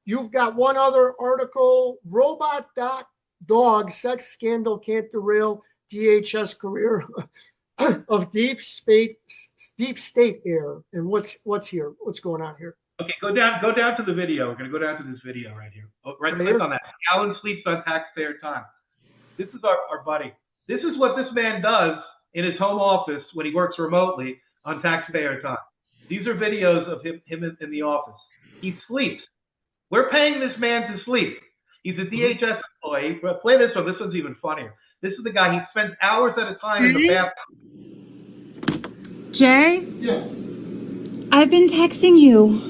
you've got one other article, Robot Dog Sex Scandal Can't Derail DHS Career of deep state heir. And what's here? What's going on here? Okay, go down to the video. We're gonna go down to this video right here. Oh, right click here on that. Alan sleeps on taxpayer time. This is our buddy. This is what this man does in his home office when he works remotely on taxpayer time. These are videos of him in the office. He sleeps. We're paying this man to sleep. He's a DHS employee. Play this one. This one's even funnier. This is the guy. He spends hours at a time in the bathroom. Jay? Yeah. I've been texting you.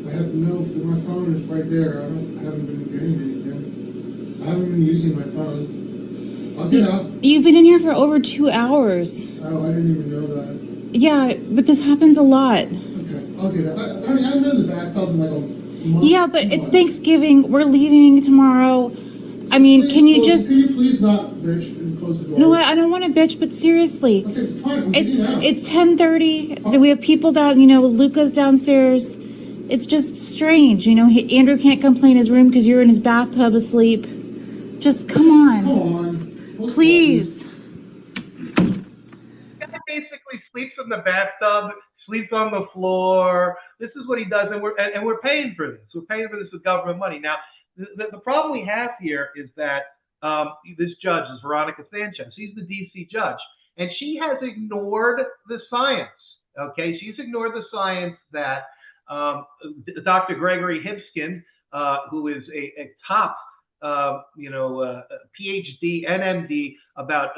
I have my phone is right there. I haven't been doing anything. I haven't been using my phone. I'll get up. You've been in here for over 2 hours. Oh, I didn't even know that. Yeah, but this happens a lot. Okay, I'll get up. Honey, I've been in the bathtub in like a month. Yeah, but it's Thanksgiving. We're leaving tomorrow. I mean, please, can you please not bitch and close the door? No, I don't want to bitch, but seriously. Okay, fine. It's 10:30. Oh. We have people down. Luca's downstairs. It's just strange. Andrew can't come play in his room because you're in his bathtub asleep. Just come on. Come on. Please. He basically sleeps in the bathtub, sleeps on the floor. This is what he does, and we're paying for this. We're paying for this with government money. Now, the problem we have here is that this judge is Veronica Sanchez. She's the D.C. judge, and she has ignored the science. Okay, she's ignored the science that Dr. Gregory Hibskin, who is a top, PhD, NMD about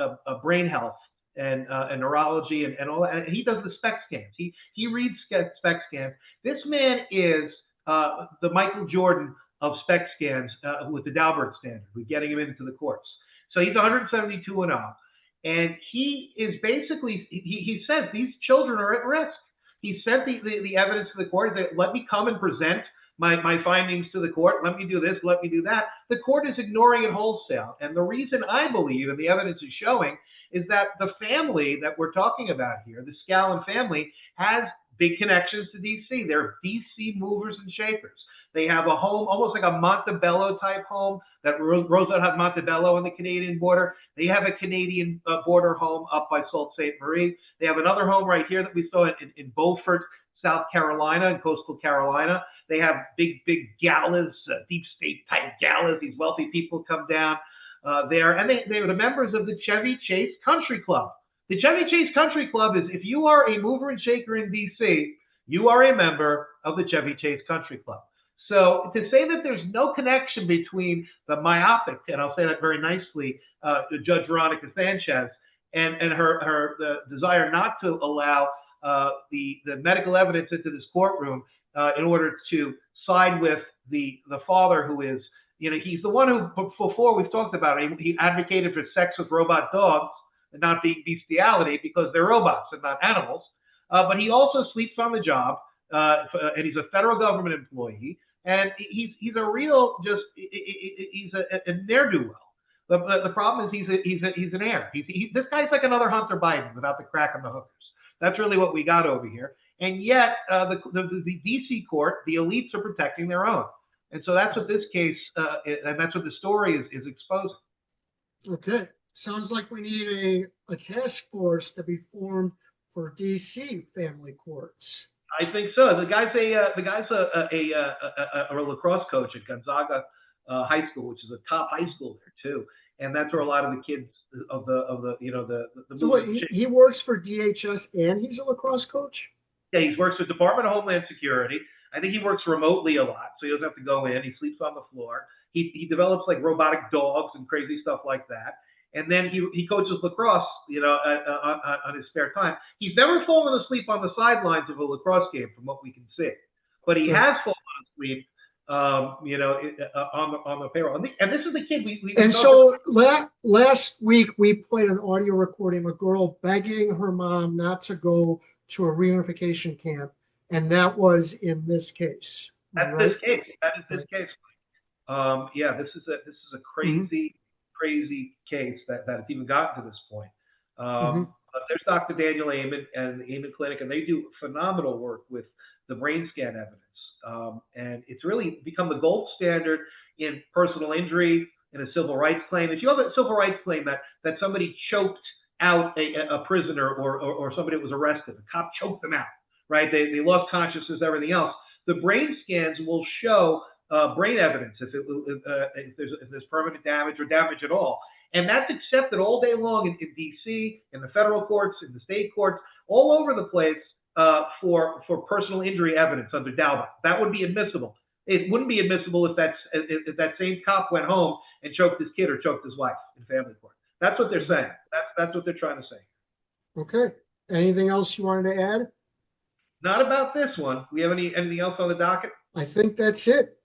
brain health and neurology and all that. And he does the SPECT scans. He reads SPECT scans. This man is the Michael Jordan of SPECT scans with the Daubert standard. We're getting him into the courts. So he's 172-0. And he is basically, he says these children are at risk. He sent the evidence to the court. He said, let me come and present my findings to the court. Let me do this. Let me do that. The court is ignoring it wholesale. And the reason I believe, and the evidence is showing, is that the family that we're talking about here, the Scallon family, has big connections to D.C. They're D.C. movers and shakers. They have a home, almost like a Montebello type home that Roosevelt had Montebello on the Canadian border. They have a Canadian border home up by Sault Ste. Marie. They have another home right here that we saw in Beaufort, South Carolina, in coastal Carolina. They have big galas, deep state type galas. These wealthy people come down there, and they are the members of the Chevy Chase Country Club. The Chevy Chase Country Club is, if you are a mover and shaker in D.C., you are a member of the Chevy Chase Country Club. So to say that there's no connection between the myopic, and I'll say that very nicely, Judge Veronica Sanchez, and her the desire not to allow the medical evidence into this courtroom in order to side with the father, who is, he's the one who, before we've talked about it, he advocated for sex with robot dogs and not bestiality because they're robots and not animals. But he also sleeps on the job, and he's a federal government employee. And he's a real he's a ne'er-do-well. The problem is he's an heir. This guy's like another Hunter Biden without the crack on the hookers. That's really what we got over here. And yet the D.C. court, the elites are protecting their own. And so that's what this case and that's what the story is exposing. Okay, sounds like we need a task force to be formed for D.C. family courts. I think so. The guy's a lacrosse coach at Gonzaga High School, which is a top high school there too, and that's where a lot of the kids of the So what, he works for DHS and he's a lacrosse coach? Yeah, he works for the Department of Homeland Security. I think he works remotely a lot, so he doesn't have to go in. He sleeps on the floor. He develops like robotic dogs and crazy stuff like that. And then he coaches lacrosse, on his spare time. He's never fallen asleep on the sidelines of a lacrosse game, from what we can see. But he has fallen asleep, on the payroll. And this is the kid we. And so last week we played an audio recording of a girl begging her mom not to go to a reunification camp, and that was in this case. That's right? This case. That is this case. This is a crazy. Crazy case that it's even gotten to this point. There's Dr. Daniel Amen and the Amen Clinic, and they do phenomenal work with the brain scan evidence. And it's really become the gold standard in personal injury, in a civil rights claim. If you have a civil rights claim that somebody choked out a prisoner or somebody that was arrested, a cop choked them out, right? They lost consciousness, everything else. The brain scans will show brain evidence if there's permanent damage or damage at all. And that's accepted all day long in D.C., in the federal courts, in the state courts, all over the place for personal injury evidence under DALBA. That would be admissible. It wouldn't be admissible if that same cop went home and choked his kid or choked his wife in family court. That's what they're saying. That's what they're trying to say. Okay. Anything else you wanted to add? Not about this one. We have anything else on the docket? I think that's it.